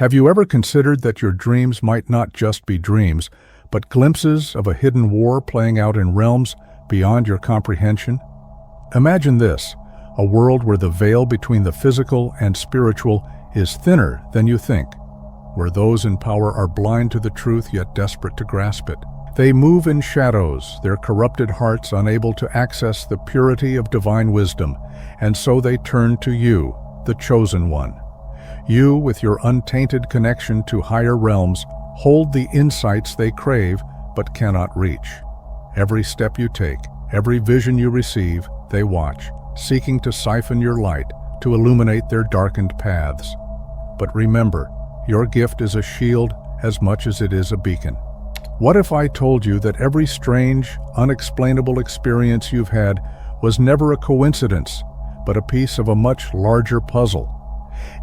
Have you ever considered that your dreams might not just be dreams, but glimpses of a hidden war playing out in realms beyond your comprehension? Imagine this, a world where the veil between the physical and spiritual is thinner than you think, where those in power are blind to the truth yet desperate to grasp it. They move in shadows, their corrupted hearts unable to access the purity of divine wisdom, and so they turn to you, the chosen one. You, with your untainted connection to higher realms, hold the insights they crave but cannot reach. Every step you take, every vision you receive, they watch, seeking to siphon your light, to illuminate their darkened paths. But remember, your gift is a shield as much as it is a beacon. What if I told you that every strange, unexplainable experience you've had was never a coincidence, but a piece of a much larger puzzle?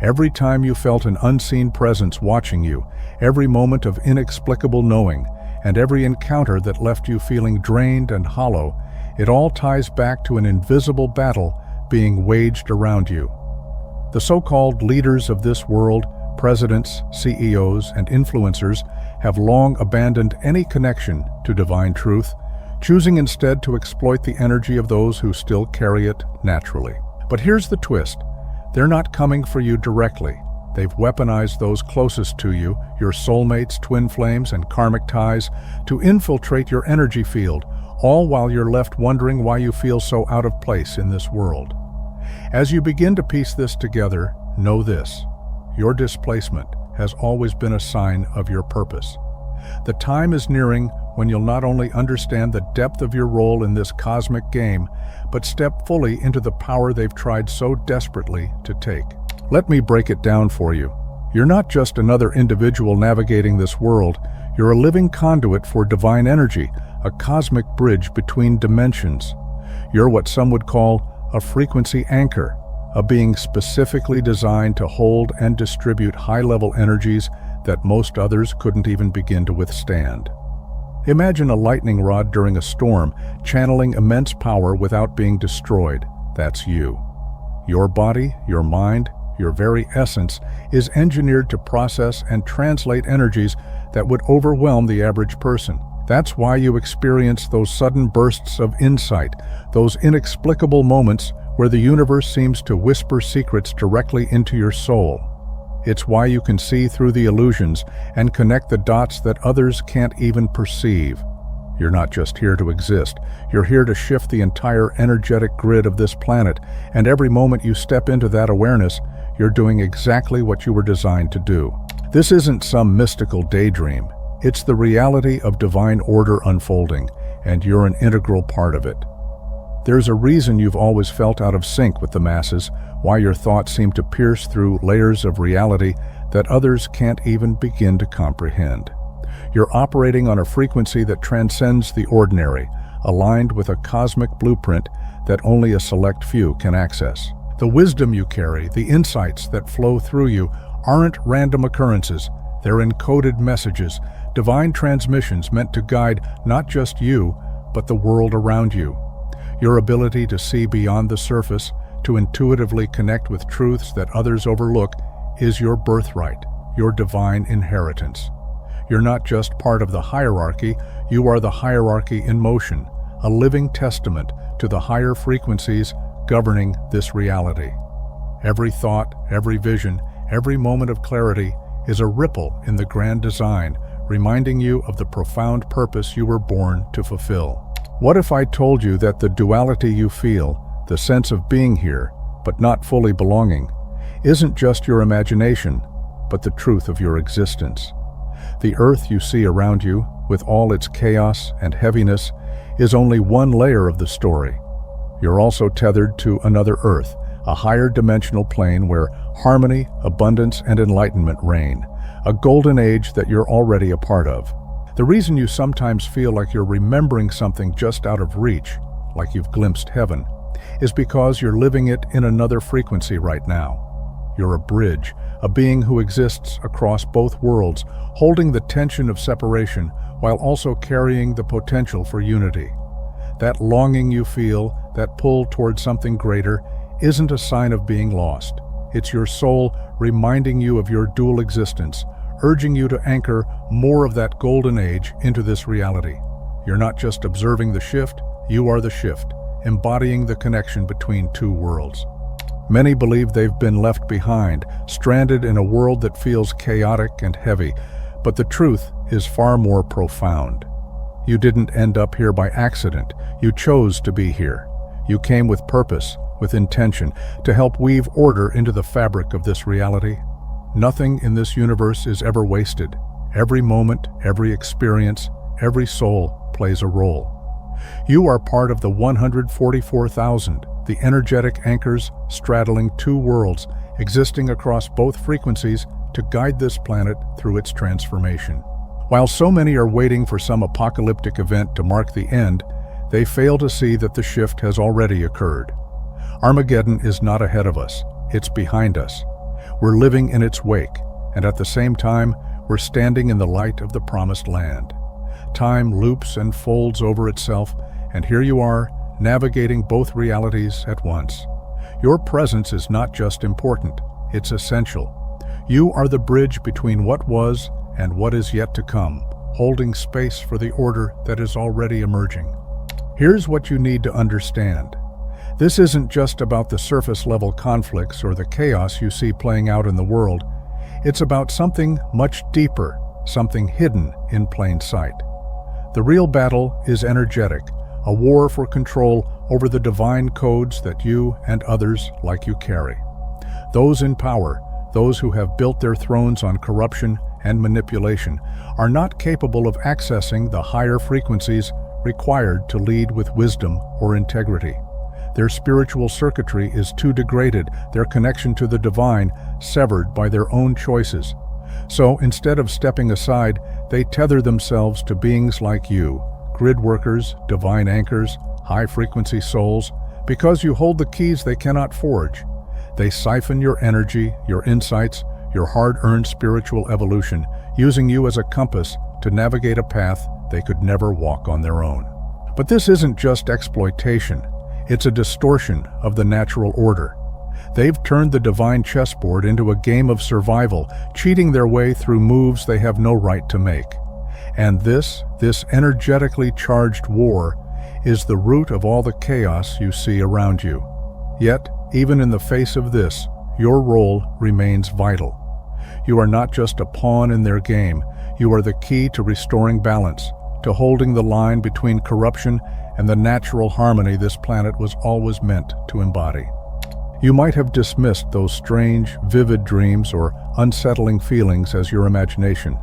Every time you felt an unseen presence watching you, every moment of inexplicable knowing, and every encounter that left you feeling drained and hollow, it all ties back to an invisible battle being waged around you. The so-called leaders of this world, presidents, CEOs, and influencers, have long abandoned any connection to divine truth, choosing instead to exploit the energy of those who still carry it naturally. But here's the twist. They're not coming for you directly. They've weaponized those closest to you, your soulmates, twin flames, and karmic ties, to infiltrate your energy field, all while you're left wondering why you feel so out of place in this world. As you begin to piece this together, know this: your displacement has always been a sign of your purpose. The time is nearing when you'll not only understand the depth of your role in this cosmic game, but step fully into the power they've tried so desperately to take. Let me break it down for you. You're not just another individual navigating this world, you're a living conduit for divine energy, a cosmic bridge between dimensions. You're what some would call a frequency anchor, a being specifically designed to hold and distribute high-level energies that most others couldn't even begin to withstand. Imagine a lightning rod during a storm, channeling immense power without being destroyed. That's you. Your body, your mind, your very essence is engineered to process and translate energies that would overwhelm the average person. That's why you experience those sudden bursts of insight, those inexplicable moments where the universe seems to whisper secrets directly into your soul. It's why you can see through the illusions and connect the dots that others can't even perceive. You're not just here to exist, you're here to shift the entire energetic grid of this planet, and every moment you step into that awareness, you're doing exactly what you were designed to do. This isn't some mystical daydream. It's the reality of divine order unfolding, and you're an integral part of it. There's a reason you've always felt out of sync with the masses, why your thoughts seem to pierce through layers of reality that others can't even begin to comprehend. You're operating on a frequency that transcends the ordinary, aligned with a cosmic blueprint that only a select few can access. The wisdom you carry, the insights that flow through you, aren't random occurrences. They're encoded messages, divine transmissions meant to guide not just you, but the world around you. Your ability to see beyond the surface, to intuitively connect with truths that others overlook, is your birthright, your divine inheritance. You're not just part of the hierarchy, you are the hierarchy in motion, a living testament to the higher frequencies governing this reality. Every thought, every vision, every moment of clarity is a ripple in the grand design, reminding you of the profound purpose you were born to fulfill. What if I told you that the duality you feel, the sense of being here, but not fully belonging, isn't just your imagination, but the truth of your existence? The earth you see around you, with all its chaos and heaviness, is only one layer of the story. You're also tethered to another earth, a higher dimensional plane where harmony, abundance, and enlightenment reign, a golden age that you're already a part of. The reason you sometimes feel like you're remembering something just out of reach, like you've glimpsed heaven, is because you're living it in another frequency right now. You're a bridge, a being who exists across both worlds, holding the tension of separation while also carrying the potential for unity. That longing you feel, that pull towards something greater, isn't a sign of being lost. It's your soul reminding you of your dual existence, urging you to anchor more of that golden age into this reality. You're not just observing the shift, you are the shift, embodying the connection between two worlds. Many believe they've been left behind, stranded in a world that feels chaotic and heavy, but the truth is far more profound. You didn't end up here by accident. You chose to be here. You came with purpose, with intention, to help weave order into the fabric of this reality. Nothing in this universe is ever wasted. Every moment, every experience, every soul plays a role. You are part of the 144,000, the energetic anchors straddling two worlds, existing across both frequencies to guide this planet through its transformation. While so many are waiting for some apocalyptic event to mark the end, they fail to see that the shift has already occurred. Armageddon is not ahead of us, it's behind us. We're living in its wake, and at the same time, we're standing in the light of the promised land. Time loops and folds over itself, and here you are, navigating both realities at once. Your presence is not just important, it's essential. You are the bridge between what was and what is yet to come, holding space for the order that is already emerging. Here's what you need to understand. This isn't just about the surface-level conflicts or the chaos you see playing out in the world. It's about something much deeper, something hidden in plain sight. The real battle is energetic, a war for control over the divine codes that you and others like you carry. Those in power, those who have built their thrones on corruption and manipulation, are not capable of accessing the higher frequencies required to lead with wisdom or integrity. Their spiritual circuitry is too degraded, their connection to the divine severed by their own choices. So instead of stepping aside, they tether themselves to beings like you, grid workers, divine anchors, high-frequency souls. Because you hold the keys they cannot forge, they siphon your energy, your insights, your hard-earned spiritual evolution, using you as a compass to navigate a path they could never walk on their own. But this isn't just exploitation. It's a distortion of the natural order. They've turned the divine chessboard into a game of survival, cheating their way through moves they have no right to make. And this energetically charged war is the root of all the chaos you see around you. Yet, even in the face of this, your role remains vital. You are not just a pawn in their game, you are the key to restoring balance, to holding the line between corruption and the natural harmony this planet was always meant to embody. You might have dismissed those strange, vivid dreams or unsettling feelings as your imagination,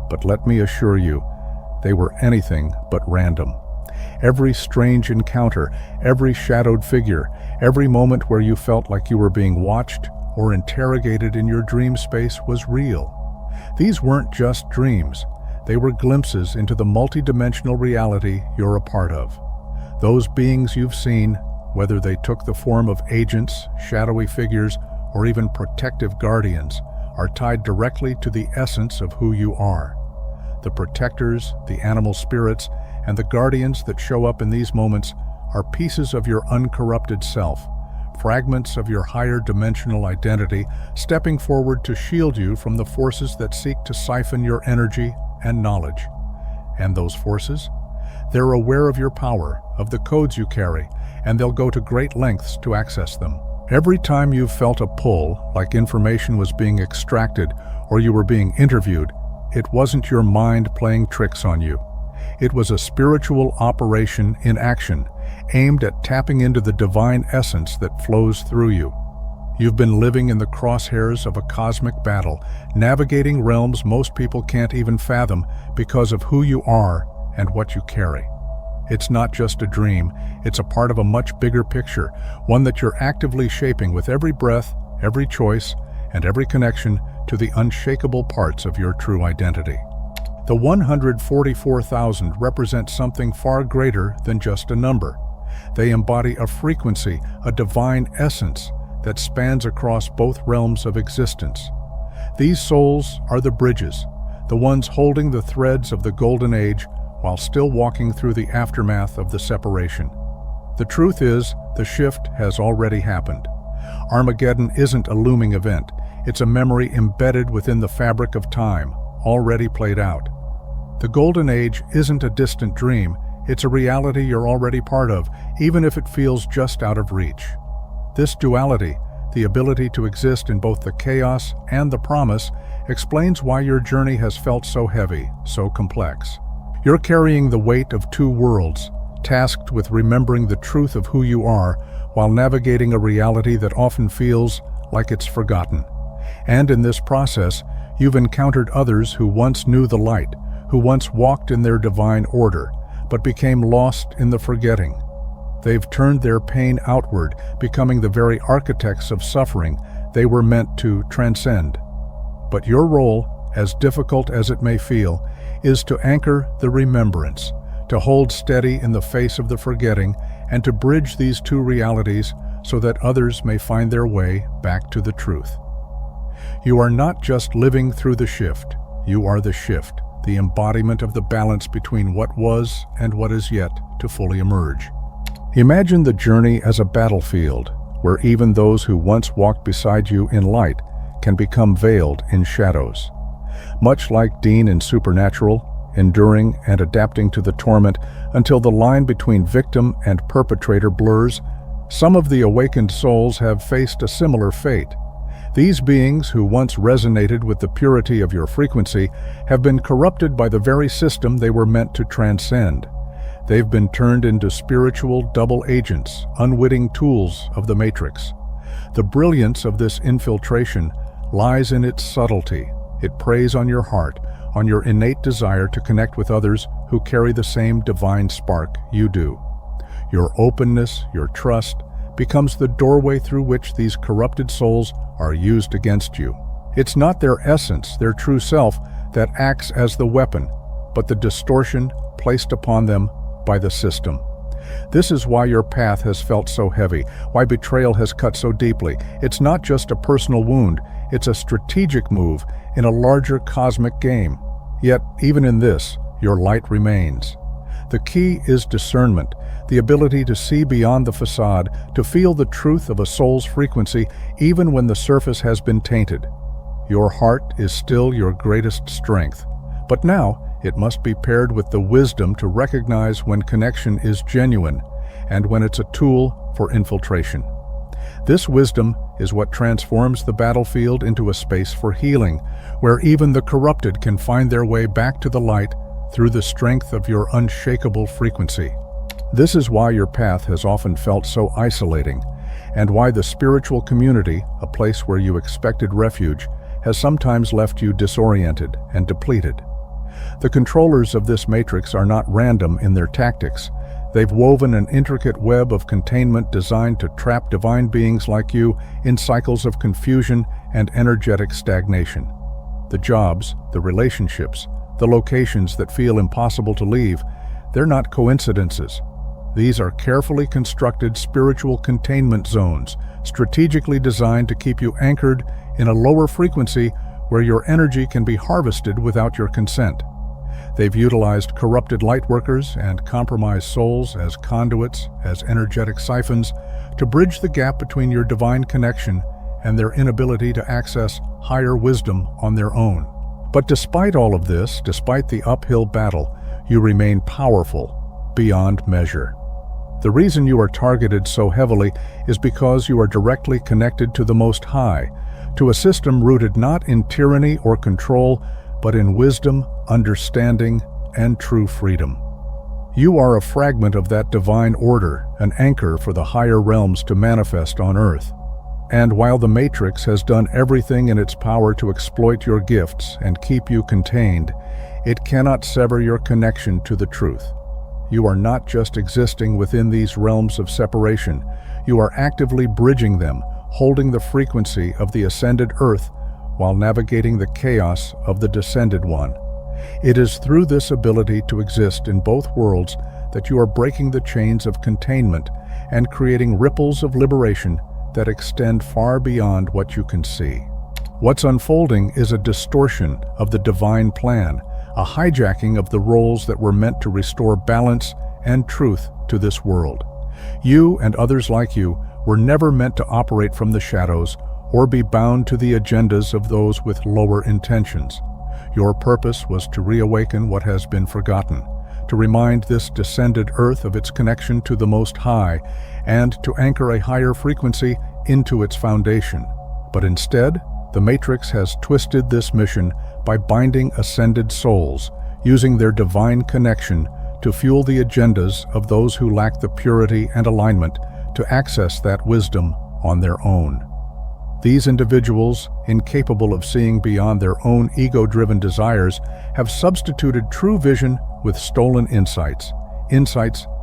but let me assure you, they were anything but random. Every strange encounter, every shadowed figure, every moment where you felt like you were being watched or interrogated in your dream space was real. These weren't just dreams, they were glimpses into the multidimensional reality you're a part of. Those beings you've seen, whether they took the form of agents, shadowy figures, or even protective guardians, are tied directly to the essence of who you are. The protectors, the animal spirits, and the guardians that show up in these moments are pieces of your uncorrupted self, fragments of your higher dimensional identity, stepping forward to shield you from the forces that seek to siphon your energy and knowledge. And those forces? They're aware of your power, of the codes you carry, and they'll go to great lengths to access them. Every time you've felt a pull, like information was being extracted or you were being interviewed, it wasn't your mind playing tricks on you. It was a spiritual operation in action, aimed at tapping into the divine essence that flows through you. You've been living in the crosshairs of a cosmic battle, navigating realms most people can't even fathom because of who you are and what you carry. It's not just a dream, it's a part of a much bigger picture, one that you're actively shaping with every breath, every choice, and every connection to the unshakable parts of your true identity. The 144,000 represent something far greater than just a number. They embody a frequency, a divine essence that spans across both realms of existence. These souls are the bridges, the ones holding the threads of the golden age while still walking through the aftermath of the separation. The truth is, the shift has already happened. Armageddon isn't a looming event. It's a memory embedded within the fabric of time, already played out. The Golden Age isn't a distant dream. It's a reality you're already part of, even if it feels just out of reach. This duality, the ability to exist in both the chaos and the promise, explains why your journey has felt so heavy, so complex. You're carrying the weight of two worlds, tasked with remembering the truth of who you are while navigating a reality that often feels like it's forgotten. And in this process, you've encountered others who once knew the light, who once walked in their divine order, but became lost in the forgetting. They've turned their pain outward, becoming the very architects of suffering they were meant to transcend. But your role, as difficult as it may feel, is to anchor the remembrance, to hold steady in the face of the forgetting, and to bridge these two realities so that others may find their way back to the truth. You are not just living through the shift, you are the shift, the embodiment of the balance between what was and what is yet to fully emerge. Imagine the journey as a battlefield, where even those who once walked beside you in light can become veiled in shadows. Much like Dean in Supernatural, enduring and adapting to the torment until the line between victim and perpetrator blurs, some of the awakened souls have faced a similar fate. These beings, who once resonated with the purity of your frequency, have been corrupted by the very system they were meant to transcend. They've been turned into spiritual double agents, unwitting tools of the Matrix. The brilliance of this infiltration lies in its subtlety. It preys on your heart, on your innate desire to connect with others who carry the same divine spark you do. Your openness, your trust, becomes the doorway through which these corrupted souls are used against you. It's not their essence, their true self, that acts as the weapon, but the distortion placed upon them by the system. This is why your path has felt so heavy, why betrayal has cut so deeply. It's not just a personal wound, it's a strategic move in a larger cosmic game. Yet, even in this, your light remains. The key is discernment, the ability to see beyond the facade, to feel the truth of a soul's frequency even when the surface has been tainted. Your heart is still your greatest strength, but now it must be paired with the wisdom to recognize when connection is genuine and when it's a tool for infiltration. This wisdom is what transforms the battlefield into a space for healing, where even the corrupted can find their way back to the light through the strength of your unshakable frequency. This is why your path has often felt so isolating, and why the spiritual community, a place where you expected refuge, has sometimes left you disoriented and depleted. The controllers of this matrix are not random in their tactics. They've woven an intricate web of containment designed to trap divine beings like you in cycles of confusion and energetic stagnation. The jobs, the relationships, the locations that feel impossible to leave, they're not coincidences. These are carefully constructed spiritual containment zones, strategically designed to keep you anchored in a lower frequency where your energy can be harvested without your consent. They've utilized corrupted lightworkers and compromised souls as conduits, as energetic siphons, to bridge the gap between your divine connection and their inability to access higher wisdom on their own. But despite all of this, despite the uphill battle, you remain powerful beyond measure. The reason you are targeted so heavily is because you are directly connected to the Most High, to a system rooted not in tyranny or control, but in wisdom, understanding, and true freedom. You are a fragment of that divine order, an anchor for the higher realms to manifest on earth. And while the Matrix has done everything in its power to exploit your gifts and keep you contained, it cannot sever your connection to the truth. You are not just existing within these realms of separation, you are actively bridging them, holding the frequency of the ascended earth while navigating the chaos of the descended one. It is through this ability to exist in both worlds that you are breaking the chains of containment and creating ripples of liberation that extend far beyond what you can see. What's unfolding is a distortion of the divine plan, a hijacking of the roles that were meant to restore balance and truth to this world. You and others like you were never meant to operate from the shadows or be bound to the agendas of those with lower intentions. Your purpose was to reawaken what has been forgotten, to remind this descended earth of its connection to the Most High, and to anchor a higher frequency into its foundation. But instead, the Matrix has twisted this mission by binding ascended souls, using their divine connection to fuel the agendas of those who lack the purity and alignment to access that wisdom on their own. These individuals, incapable of seeing beyond their own ego-driven desires, have substituted true vision with stolen insights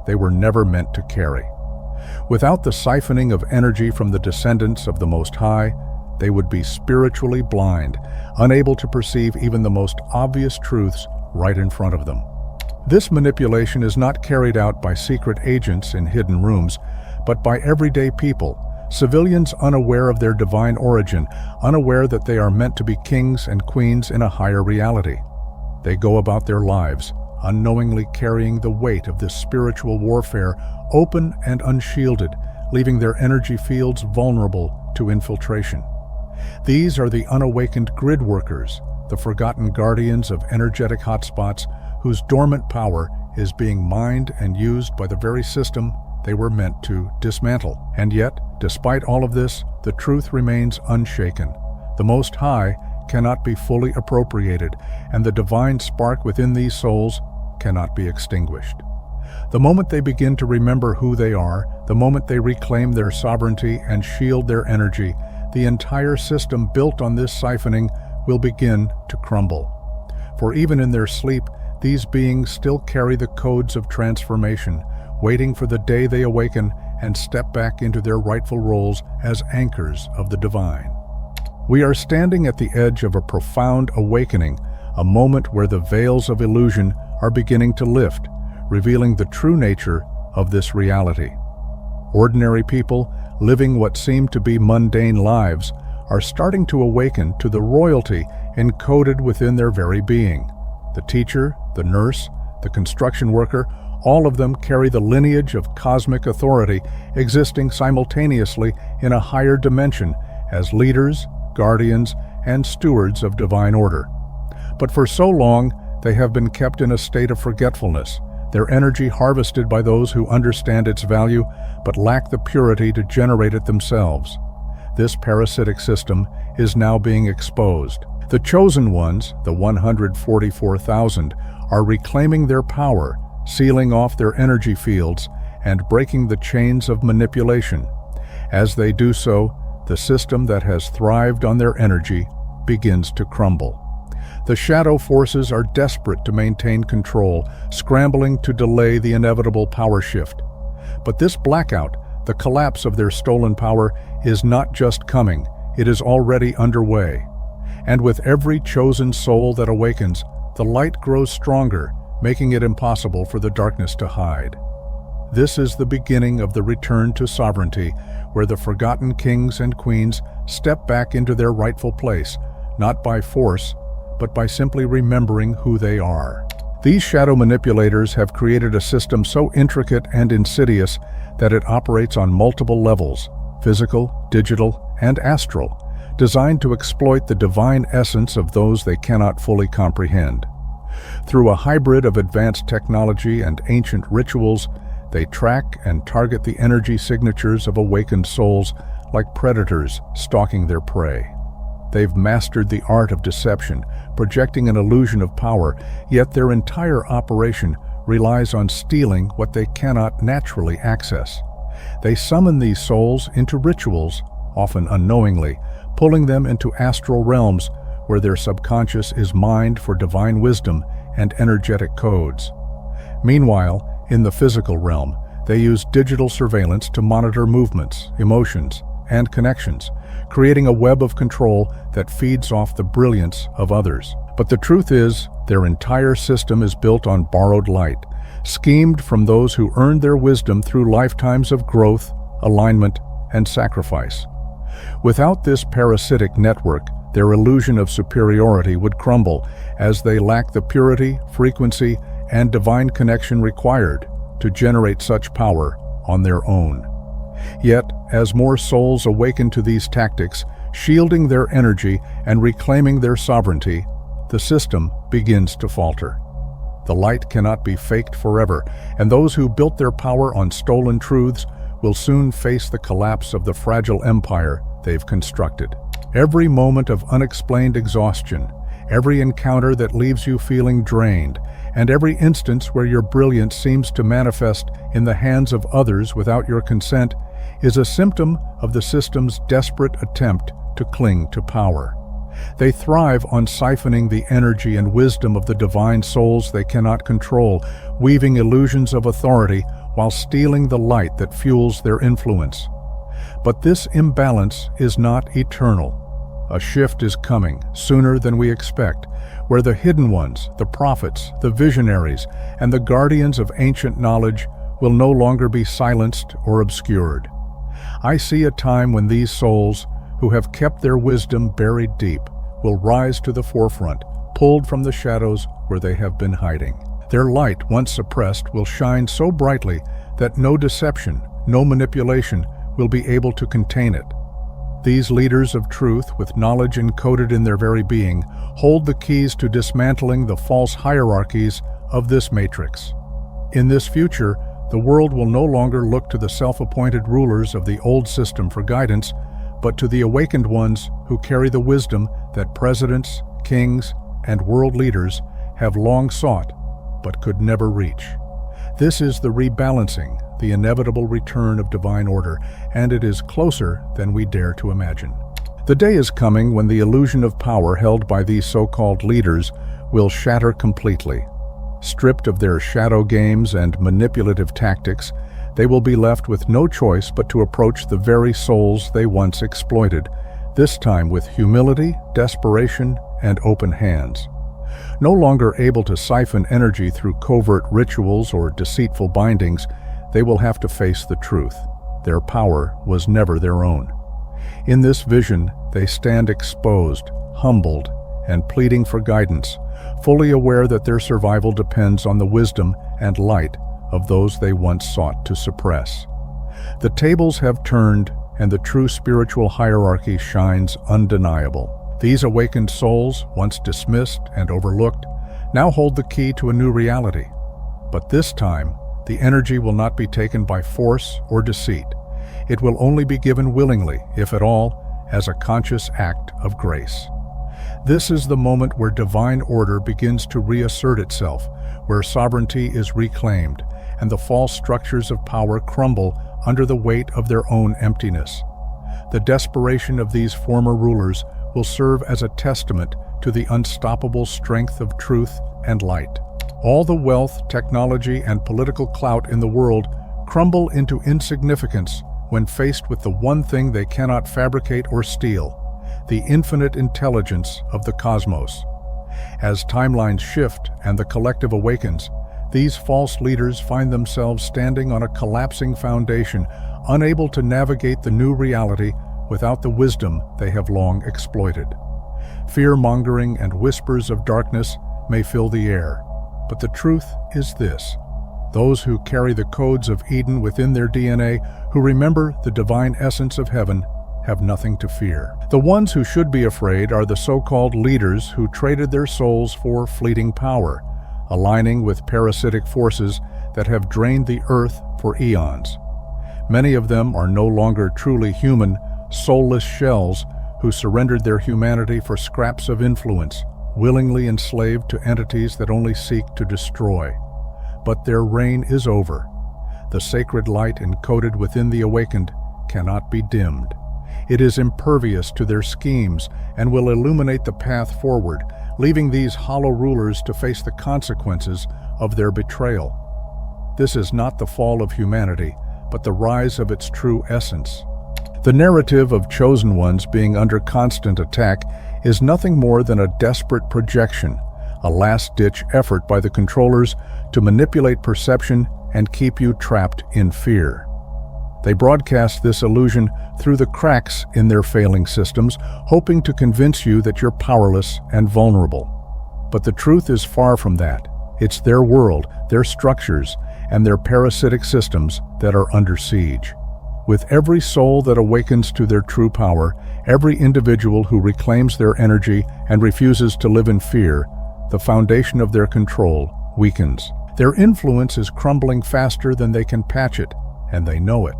they were never meant to carry. Without the siphoning of energy from the descendants of the Most High, they would be spiritually blind, unable to perceive even the most obvious truths right in front of them. This manipulation is not carried out by secret agents in hidden rooms, but by everyday people, civilians unaware of their divine origin, unaware that they are meant to be kings and queens in a higher reality. They go about their lives, unknowingly carrying the weight of this spiritual warfare open and unshielded, leaving their energy fields vulnerable to infiltration. These are the unawakened grid workers, the forgotten guardians of energetic hotspots whose dormant power is being mined and used by the very system they were meant to dismantle. And yet, despite all of this, the truth remains unshaken. The Most High cannot be fully appropriated, and the divine spark within these souls cannot be extinguished. The moment they begin to remember who they are, the moment they reclaim their sovereignty and shield their energy, the entire system built on this siphoning will begin to crumble. For even in their sleep, these beings still carry the codes of transformation, waiting for the day they awaken and step back into their rightful roles as anchors of the divine. We are standing at the edge of a profound awakening, a moment where the veils of illusion are beginning to lift, revealing the true nature of this reality. Ordinary people, living what seem to be mundane lives, are starting to awaken to the royalty encoded within their very being. The teacher, the nurse, the construction worker, all of them carry the lineage of cosmic authority, existing simultaneously in a higher dimension as leaders, guardians, and stewards of divine order. But for so long, they have been kept in a state of forgetfulness, their energy harvested by those who understand its value but lack the purity to generate it themselves. This parasitic system is now being exposed. The chosen ones, the 144,000, are reclaiming their power, sealing off their energy fields, and breaking the chains of manipulation. As they do so, the system that has thrived on their energy begins to crumble. The shadow forces are desperate to maintain control, scrambling to delay the inevitable power shift. But this blackout, the collapse of their stolen power, is not just coming, it is already underway. And with every chosen soul that awakens, the light grows stronger, making it impossible for the darkness to hide. This is the beginning of the return to sovereignty, where the forgotten kings and queens step back into their rightful place, not by force, but by simply remembering who they are. These shadow manipulators have created a system so intricate and insidious that it operates on multiple levels, physical, digital, and astral, designed to exploit the divine essence of those they cannot fully comprehend. Through a hybrid of advanced technology and ancient rituals, they track and target the energy signatures of awakened souls like predators stalking their prey. They've mastered the art of deception, projecting an illusion of power, yet their entire operation relies on stealing what they cannot naturally access. They summon these souls into rituals, often unknowingly, pulling them into astral realms where their subconscious is mined for divine wisdom and energetic codes. Meanwhile, in the physical realm, they use digital surveillance to monitor movements, emotions, and connections, creating a web of control that feeds off the brilliance of others. But the truth is, their entire system is built on borrowed light, schemed from those who earned their wisdom through lifetimes of growth, alignment, and sacrifice. Without this parasitic network, their illusion of superiority would crumble, as they lack the purity, frequency, and divine connection required to generate such power on their own. Yet, as more souls awaken to these tactics, shielding their energy and reclaiming their sovereignty, the system begins to falter. The light cannot be faked forever, and those who built their power on stolen truths will soon face the collapse of the fragile empire they've constructed. Every moment of unexplained exhaustion, every encounter that leaves you feeling drained, and every instance where your brilliance seems to manifest in the hands of others without your consent is a symptom of the system's desperate attempt to cling to power. They thrive on siphoning the energy and wisdom of the divine souls they cannot control, weaving illusions of authority while stealing the light that fuels their influence. But this imbalance is not eternal. A shift is coming, sooner than we expect, where the hidden ones, the prophets, the visionaries, and the guardians of ancient knowledge will no longer be silenced or obscured. I see a time when these souls, who have kept their wisdom buried deep, will rise to the forefront, pulled from the shadows where they have been hiding. Their light, once suppressed, will shine so brightly that no deception, no manipulation will be able to contain it. These leaders of truth, with knowledge encoded in their very being, hold the keys to dismantling the false hierarchies of this matrix. In this future, the world will no longer look to the self-appointed rulers of the old system for guidance, but to the awakened ones who carry the wisdom that presidents, kings, and world leaders have long sought, but could never reach. This is the rebalancing, the inevitable return of divine order, and it is closer than we dare to imagine. The day is coming when the illusion of power held by these so-called leaders will shatter completely. Stripped of their shadow games and manipulative tactics, they will be left with no choice but to approach the very souls they once exploited, this time with humility, desperation, and open hands. No longer able to siphon energy through covert rituals or deceitful bindings, they will have to face the truth. Their power was never their own. In this vision, they stand exposed, humbled, and pleading for guidance, fully aware that their survival depends on the wisdom and light of those they once sought to suppress. The tables have turned, and the true spiritual hierarchy shines undeniable. These awakened souls, once dismissed and overlooked, now hold the key to a new reality. But this time, the energy will not be taken by force or deceit. It will only be given willingly, if at all, as a conscious act of grace. This is the moment where divine order begins to reassert itself, where sovereignty is reclaimed, and the false structures of power crumble under the weight of their own emptiness. The desperation of these former rulers will serve as a testament to the unstoppable strength of truth and light. All the wealth, technology, and political clout in the world crumble into insignificance when faced with the one thing they cannot fabricate or steal: the infinite intelligence of the cosmos. As timelines shift and the collective awakens, these false leaders find themselves standing on a collapsing foundation, unable to navigate the new reality without the wisdom they have long exploited. Fear-mongering and whispers of darkness may fill the air, but the truth is this: those who carry the codes of Eden within their DNA, who remember the divine essence of heaven, have nothing to fear. The ones who should be afraid are the so-called leaders who traded their souls for fleeting power, aligning with parasitic forces that have drained the earth for eons. Many of them are no longer truly human, soulless shells who surrendered their humanity for scraps of influence, willingly enslaved to entities that only seek to destroy. But their reign is over. The sacred light encoded within the awakened cannot be dimmed. It is impervious to their schemes and will illuminate the path forward, leaving these hollow rulers to face the consequences of their betrayal. This is not the fall of humanity, but the rise of its true essence. The narrative of chosen ones being under constant attack is nothing more than a desperate projection, a last-ditch effort by the controllers to manipulate perception and keep you trapped in fear. They broadcast this illusion through the cracks in their failing systems, hoping to convince you that you're powerless and vulnerable. But the truth is far from that. It's their world, their structures, and their parasitic systems that are under siege. With every soul that awakens to their true power, every individual who reclaims their energy and refuses to live in fear, the foundation of their control weakens. Their influence is crumbling faster than they can patch it, and they know it.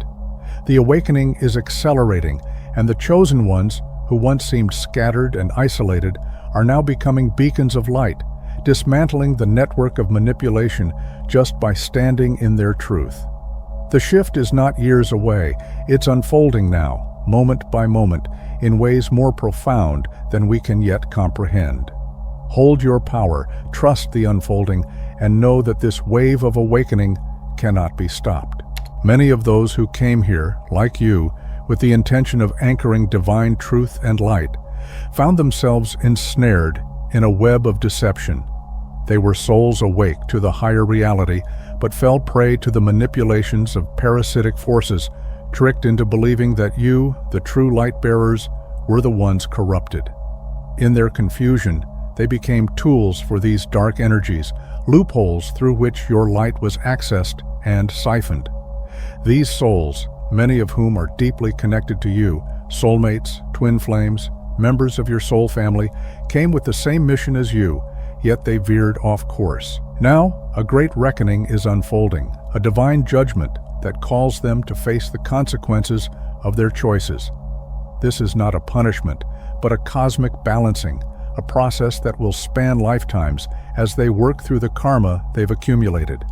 The awakening is accelerating, and the chosen ones, who once seemed scattered and isolated, are now becoming beacons of light, dismantling the network of manipulation just by standing in their truth. The shift is not years away, it's unfolding now, moment by moment, in ways more profound than we can yet comprehend. Hold your power, trust the unfolding, and know that this wave of awakening cannot be stopped. Many of those who came here, like you, with the intention of anchoring divine truth and light, found themselves ensnared in a web of deception. They were souls awake to the higher reality, but fell prey to the manipulations of parasitic forces, tricked into believing that you, the true light bearers, were the ones corrupted. In their confusion, they became tools for these dark energies, loopholes through which your light was accessed and siphoned. These souls, many of whom are deeply connected to you, soulmates, twin flames, members of your soul family, came with the same mission as you, yet they veered off course. Now, a great reckoning is unfolding, a divine judgment that calls them to face the consequences of their choices. This is not a punishment, but a cosmic balancing, a process that will span lifetimes as they work through the karma they've accumulated.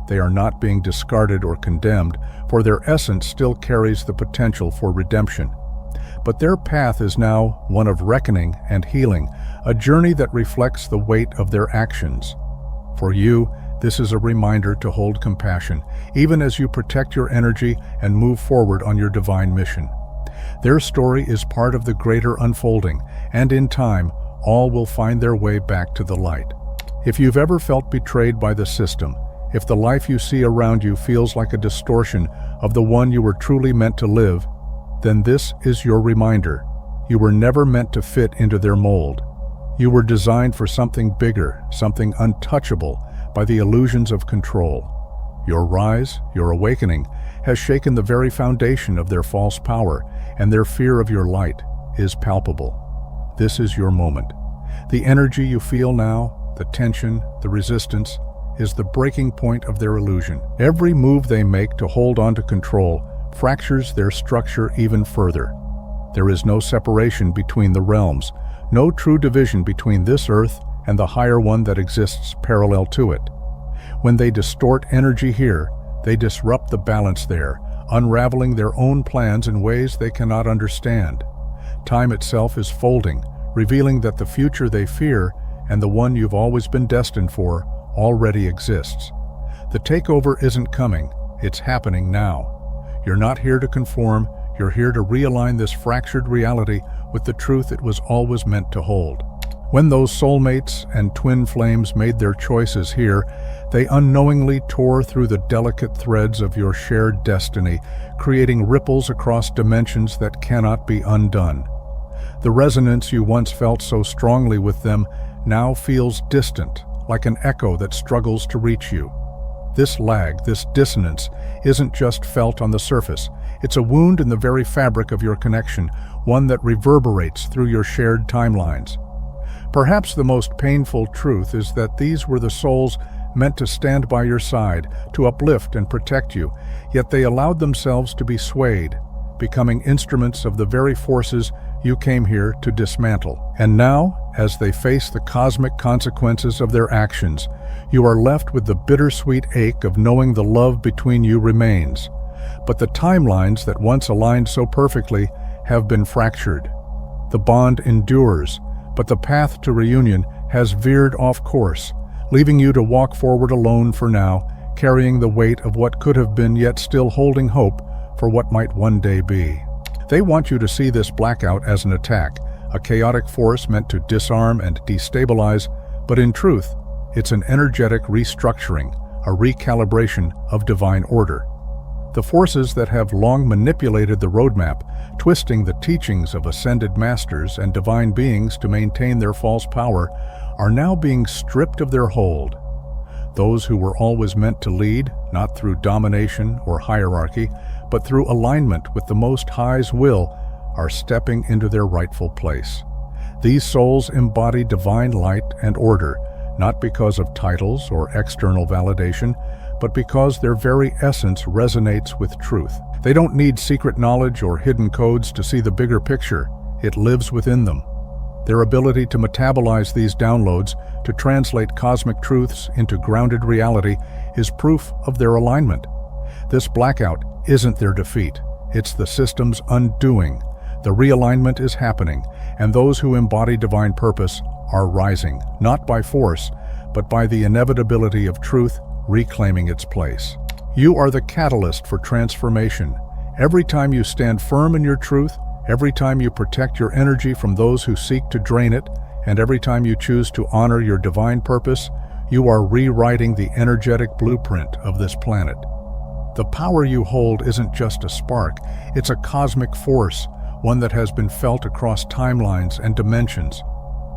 They are not being discarded or condemned, for their essence still carries the potential for redemption. But their path is now one of reckoning and healing, a journey that reflects the weight of their actions. For you, this is a reminder to hold compassion, even as you protect your energy and move forward on your divine mission. Their story is part of the greater unfolding, and in time, all will find their way back to the light. If you've ever felt betrayed by the system, if the life you see around you feels like a distortion of the one you were truly meant to live, then this is your reminder. You were never meant to fit into their mold. You were designed for something bigger, something untouchable by the illusions of control. Your rise, your awakening, has shaken the very foundation of their false power, and their fear of your light is palpable. This is your moment. The energy you feel now, the tension, the resistance, is the breaking point of their illusion. Every move they make to hold on to control fractures their structure even further. There is no separation between the realms, no true division between this earth and the higher one that exists parallel to it. When they distort energy here, they disrupt the balance there, unraveling their own plans in ways they cannot understand. Time itself is folding, revealing that the future they fear and the one you've always been destined for already exists. The takeover isn't coming, it's happening now. You're not here to conform, you're here to realign this fractured reality with the truth it was always meant to hold. When those soulmates and twin flames made their choices here, they unknowingly tore through the delicate threads of your shared destiny, creating ripples across dimensions that cannot be undone. The resonance you once felt so strongly with them now feels distant, like an echo that struggles to reach you. This lag, this dissonance, isn't just felt on the surface. It's a wound in the very fabric of your connection, one that reverberates through your shared timelines. Perhaps the most painful truth is that these were the souls meant to stand by your side, to uplift and protect you, yet they allowed themselves to be swayed, becoming instruments of the very forces you came here to dismantle. And now, as they face the cosmic consequences of their actions, you are left with the bittersweet ache of knowing the love between you remains. But the timelines that once aligned so perfectly have been fractured. The bond endures, but the path to reunion has veered off course, leaving you to walk forward alone for now, carrying the weight of what could have been yet still holding hope for what might one day be. They want you to see this blackout as an attack, a chaotic force meant to disarm and destabilize, but in truth, it's an energetic restructuring, a recalibration of divine order. The forces that have long manipulated the roadmap, twisting the teachings of ascended masters and divine beings to maintain their false power, are now being stripped of their hold. Those who were always meant to lead, not through domination or hierarchy, but through alignment with the Most High's will, are stepping into their rightful place. These souls embody divine light and order, not because of titles or external validation, but because their very essence resonates with truth. They don't need secret knowledge or hidden codes to see the bigger picture. It lives within them. Their ability to metabolize these downloads, to translate cosmic truths into grounded reality, is proof of their alignment. This blackout isn't their defeat. It's the system's undoing. The realignment is happening, and those who embody divine purpose are rising, not by force, but by the inevitability of truth reclaiming its place. You are the catalyst for transformation. Every time you stand firm in your truth, every time you protect your energy from those who seek to drain it, and every time you choose to honor your divine purpose, you are rewriting the energetic blueprint of this planet. The power you hold isn't just a spark, it's a cosmic force, one that has been felt across timelines and dimensions.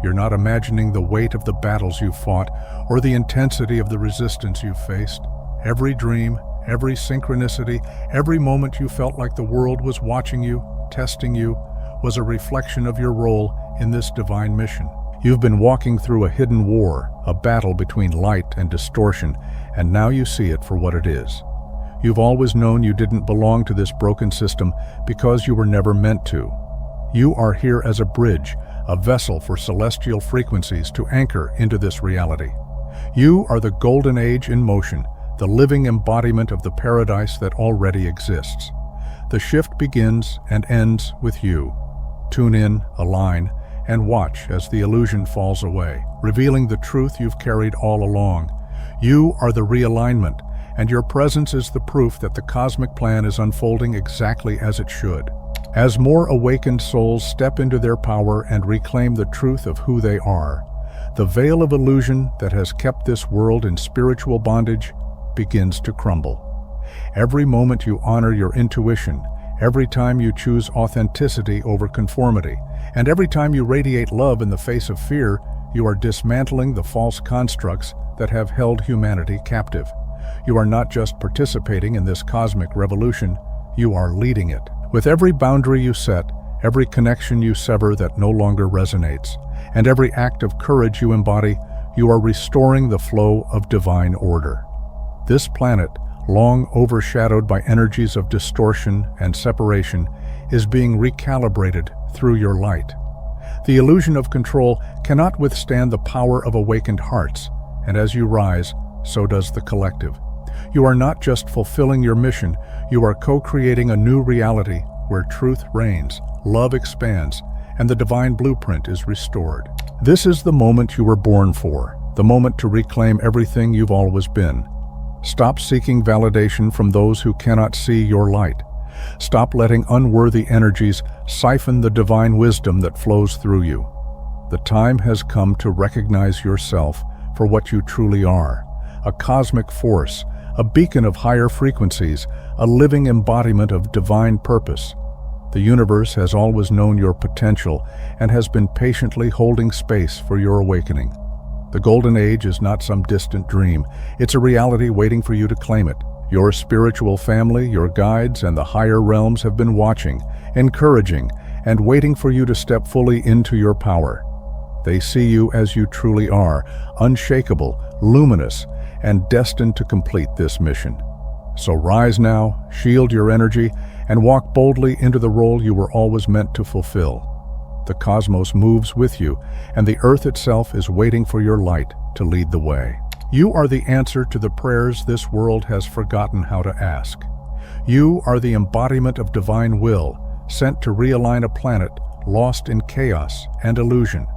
You're not imagining the weight of the battles you've fought or the intensity of the resistance you've faced. Every dream, every synchronicity, every moment you felt like the world was watching you, testing you, was a reflection of your role in this divine mission. You've been walking through a hidden war, a battle between light and distortion, and now you see it for what it is. You've always known you didn't belong to this broken system because you were never meant to. You are here as a bridge, a vessel for celestial frequencies to anchor into this reality. You are the golden age in motion, the living embodiment of the paradise that already exists. The shift begins and ends with you. Tune in, align, and watch as the illusion falls away, revealing the truth you've carried all along. You are the realignment, and your presence is the proof that the cosmic plan is unfolding exactly as it should. As more awakened souls step into their power and reclaim the truth of who they are, the veil of illusion that has kept this world in spiritual bondage begins to crumble. Every moment you honor your intuition, every time you choose authenticity over conformity, and every time you radiate love in the face of fear, you are dismantling the false constructs that have held humanity captive. You are not just participating in this cosmic revolution, you are leading it. With every boundary you set, every connection you sever that no longer resonates, and every act of courage you embody, you are restoring the flow of divine order. This planet, long overshadowed by energies of distortion and separation, is being recalibrated through your light. The illusion of control cannot withstand the power of awakened hearts, and as you rise, so does the collective. You are not just fulfilling your mission, you are co-creating a new reality where truth reigns, love expands, and the divine blueprint is restored. This is the moment you were born for, the moment to reclaim everything you've always been. Stop seeking validation from those who cannot see your light. Stop letting unworthy energies siphon the divine wisdom that flows through you. The time has come to recognize yourself for what you truly are, a cosmic force, a beacon of higher frequencies, a living embodiment of divine purpose. The universe has always known your potential and has been patiently holding space for your awakening. The golden age is not some distant dream. It's a reality waiting for you to claim it. Your spiritual family, your guides, and the higher realms have been watching, encouraging, and waiting for you to step fully into your power. They see you as you truly are, unshakable, luminous, and destined to complete this mission. So rise now, shield your energy, and walk boldly into the role you were always meant to fulfill. The cosmos moves with you, and the earth itself is waiting for your light to lead the way. You are the answer to the prayers this world has forgotten how to ask. You are the embodiment of divine will, sent to realign a planet lost in chaos and illusion.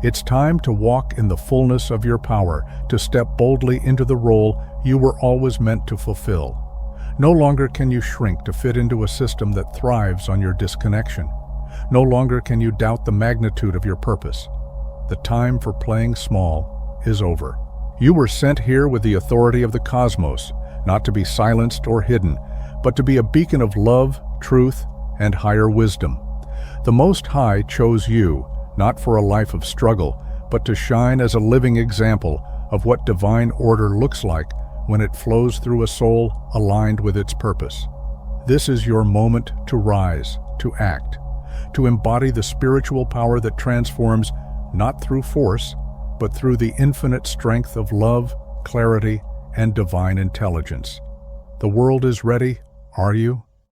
It's time to walk in the fullness of your power, to step boldly into the role you were always meant to fulfill. No longer can you shrink to fit into a system that thrives on your disconnection. No longer can you doubt the magnitude of your purpose. The time for playing small is over. You were sent here with the authority of the cosmos, not to be silenced or hidden, but to be a beacon of love, truth, and higher wisdom. The Most High chose you, not for a life of struggle, but to shine as a living example, of what divine order looks like when it flows through a soul aligned with its purpose. This is your moment to rise, to act, to embody the spiritual power that transforms not through force, but through the infinite strength of love, clarity, and divine intelligence. The world is ready, are you?